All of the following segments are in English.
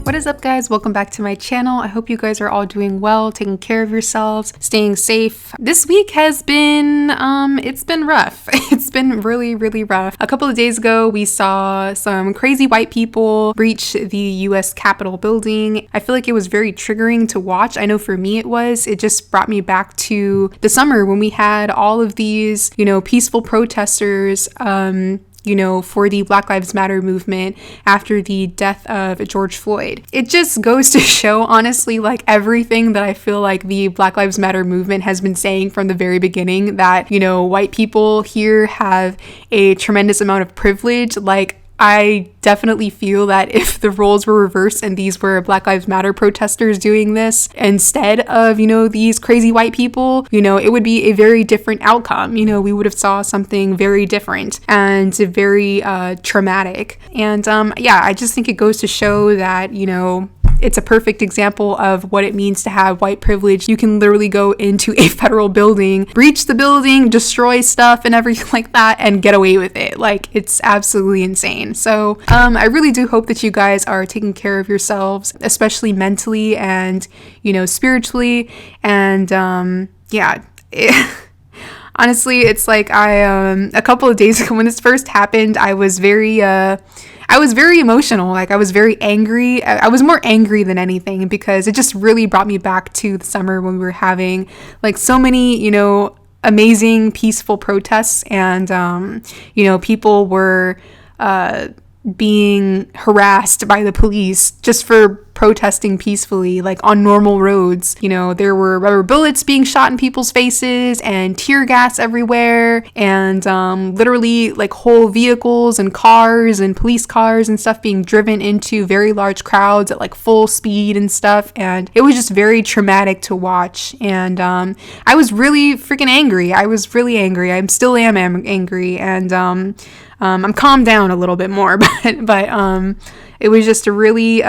What is up, guys? Welcome back to my channel. I hope you guys are all doing well, taking care of yourselves, staying safe. This week has been, it's been rough. It's been really, really rough. A couple of days ago, we saw some crazy white people breach the US Capitol building. I feel like it was very triggering to watch. I know for me it was. It just brought me back to the summer when we had all of these, peaceful protesters, for the Black Lives Matter movement after the death of George Floyd. It just goes to show, honestly, like everything that I feel like the Black Lives Matter movement has been saying from the very beginning, that, white people here have a tremendous amount of privilege. Like, I definitely feel that if the roles were reversed and these were Black Lives Matter protesters doing this instead of, these crazy white people, it would be a very different outcome. We would have saw something very different and very traumatic. And I just think it goes to show that, it's a perfect example of what it means to have white privilege. You can literally go into a federal building, breach the building, destroy stuff and everything like that, and get away with it. Like, it's absolutely insane. So I really do hope that you guys are taking care of yourselves, especially mentally and, spiritually. And honestly, it's like a couple of days ago when this first happened, I was very emotional. Like, I was very angry. I was more angry than anything because it just really brought me back to the summer when we were having like so many, amazing peaceful protests, and, people were being harassed by the police just for protesting peacefully, like on normal roads. There were rubber bullets being shot in people's faces and tear gas everywhere, and literally like whole vehicles and cars and police cars and stuff being driven into very large crowds at like full speed and stuff. And it was just very traumatic to watch. And I was really freaking angry. I was really angry. I still am angry. And I'm calmed down a little bit more, but it was just a really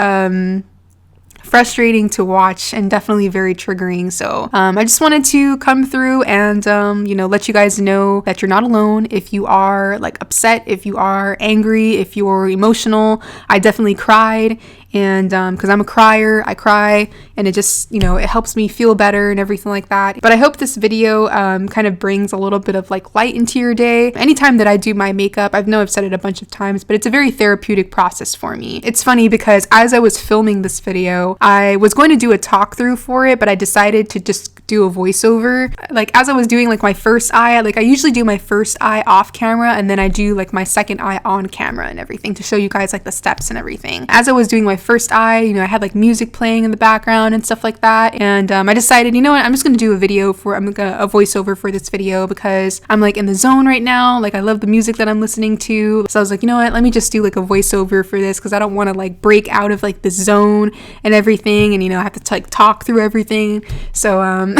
frustrating to watch and definitely very triggering. So I just wanted to come through and let you guys know that you're not alone. If you are like upset, if you are angry, if you're emotional, I definitely cried. And because I'm a crier, I cry, and it just, it helps me feel better and everything like that. But I hope this video kind of brings a little bit of like light into your day. Anytime that I do my makeup, I know I've said it a bunch of times, but it's a very therapeutic process for me. It's funny because as I was filming this video, I was going to do a talk through for it, but I decided to just do a voiceover. Like, as I was doing like my first eye, like I usually do my first eye off camera, and then I do like my second eye on camera and everything to show you guys like the steps and everything. As I was doing my first eye, I had like music playing in the background and stuff like that, and I decided, you know what, I'm just gonna do a voiceover for this video because I'm like in the zone right now. Like, I love the music that I'm listening to, so I was like, you know what, let me just do like a voiceover for this because I don't want to like break out of like the zone and everything, and I have to like talk through everything. So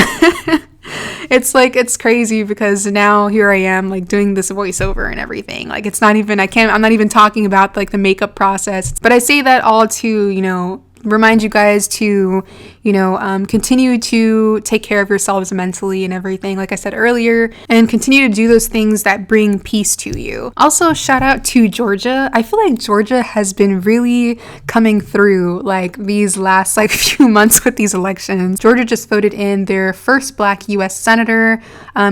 it's crazy because now here I am like doing this voiceover and everything. Like, it's not even, I'm not even talking about like the makeup process, but I say that all to, remind you guys to, continue to take care of yourselves mentally and everything, like I said earlier, and continue to do those things that bring peace to you. Also, shout out to Georgia. I feel like Georgia has been really coming through like these last like few months with these elections. Georgia just voted in their first Black US senator.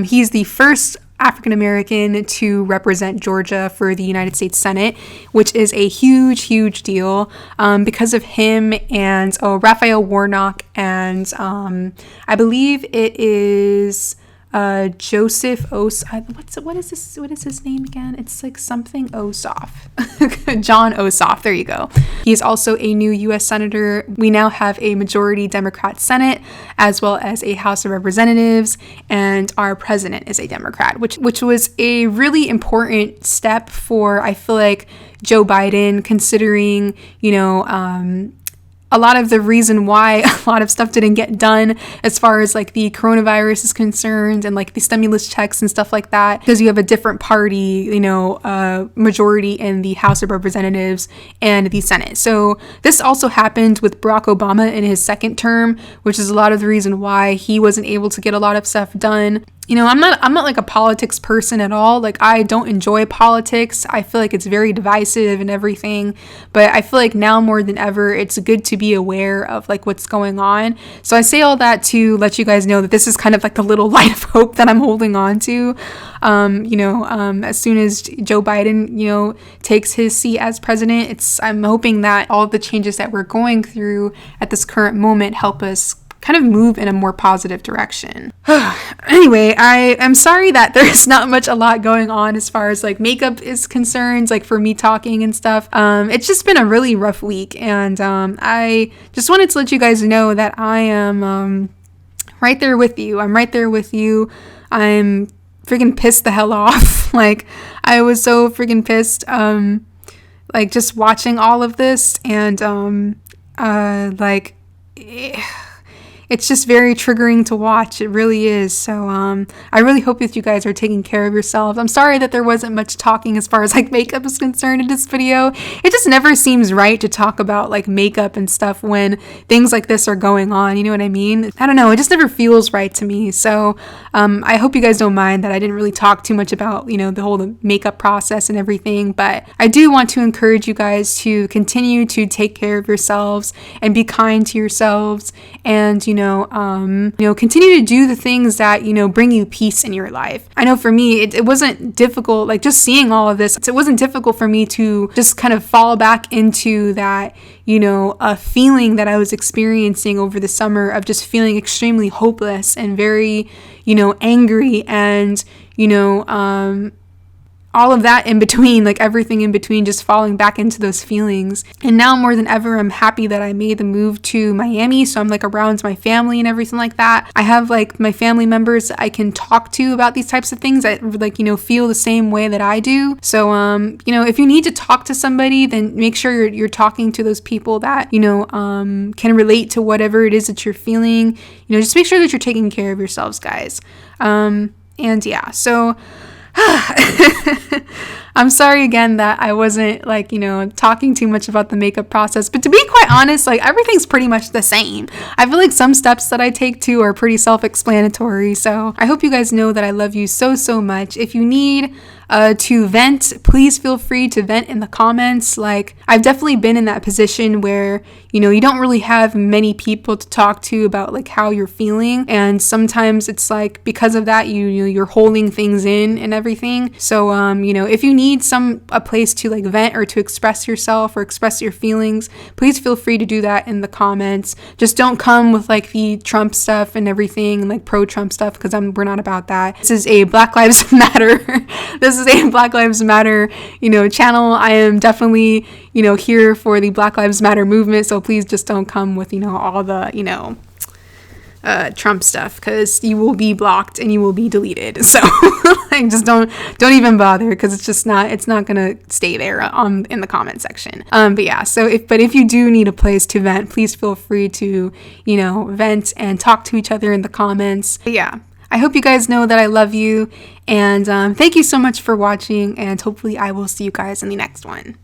He's the first African-American to represent Georgia for the United States Senate, which is a huge, huge deal because of him and Raphael Warnock, and I believe it is Joseph Ossoff. What is his name again? It's like something Ossoff. John Ossoff. There you go. He is also a new U.S. Senator. We now have a majority Democrat Senate as well as a House of Representatives, and our president is a Democrat, which was a really important step for, I feel like, Joe Biden, considering, a lot of the reason why a lot of stuff didn't get done as far as like the coronavirus is concerned and like the stimulus checks and stuff like that, because you have a different party, majority in the House of Representatives and the Senate. So this also happened with Barack Obama in his second term, which is a lot of the reason why he wasn't able to get a lot of stuff done. you know, I'm not like a politics person at all. Like, I don't enjoy politics. I feel like it's very divisive and everything. But I feel like now more than ever, it's good to be aware of like what's going on. So I say all that to let you guys know that this is kind of like the little light of hope that I'm holding on to. As soon as Joe Biden, you know, takes his seat as president, I'm hoping that all of the changes that we're going through at this current moment help us kind of move in a more positive direction. Anyway, I am sorry that there's not a lot going on as far as like makeup is concerned, like for me talking and stuff. It's just been a really rough week, and I just wanted to let you guys know that I am right there with you. I'm right there with you. I'm freaking pissed the hell off. Like, I was so freaking pissed, like just watching all of this, and it's just very triggering to watch. It really is. So I really hope that you guys are taking care of yourselves. I'm sorry that there wasn't much talking as far as like makeup is concerned in this video. It just never seems right to talk about like makeup and stuff when things like this are going on. You know what I mean? I don't know. It just never feels right to me. So I hope you guys don't mind that I didn't really talk too much about, you know, the whole makeup process and everything. But I do want to encourage you guys to continue to take care of yourselves and be kind to yourselves, and continue to do the things that, you know, bring you peace in your life. I know for me, it wasn't difficult, like just seeing all of this, it wasn't difficult for me to just kind of fall back into that, you know, a feeling that I was experiencing over the summer of just feeling extremely hopeless and very, you know, angry, and, you know, all of that in between, like everything in between, just falling back into those feelings. And now more than ever, I'm happy that I made the move to Miami, so I'm like around my family and everything like that. I have like my family members I can talk to about these types of things that, like, you know, feel the same way that I do. So if you need to talk to somebody, then make sure you're talking to those people that, you know, can relate to whatever it is that you're feeling. You know, just make sure that you're taking care of yourselves, guys. And yeah, so I'm sorry again that I wasn't, like, you know, talking too much about the makeup process, but to be quite honest, like, everything's pretty much the same. I feel like some steps that I take too are pretty self-explanatory. So I hope you guys know that I love you so, so much. If you need to vent, please feel free to vent in the comments. Like, I've definitely been in that position where, you know, you don't really have many people to talk to about like how you're feeling, and sometimes it's like because of that you're holding things in and everything. So if you need a place to like vent or to express yourself or express your feelings, please feel free to do that in the comments. Just don't come with like the Trump stuff and everything, like pro-Trump stuff, because we're not about that. This is a Black Lives Matter this is a Black Lives Matter, you know, channel. I am definitely, you know, here for the Black Lives Matter movement, so please just don't come with, you know, all the, you know, Trump stuff, because you will be blocked and you will be deleted. So like, just don't even bother, because it's not gonna stay there in the comment section. But yeah, so if you do need a place to vent, please feel free to, you know, vent and talk to each other in the comments. But yeah, I hope you guys know that I love you, and thank you so much for watching, and hopefully I will see you guys in the next one.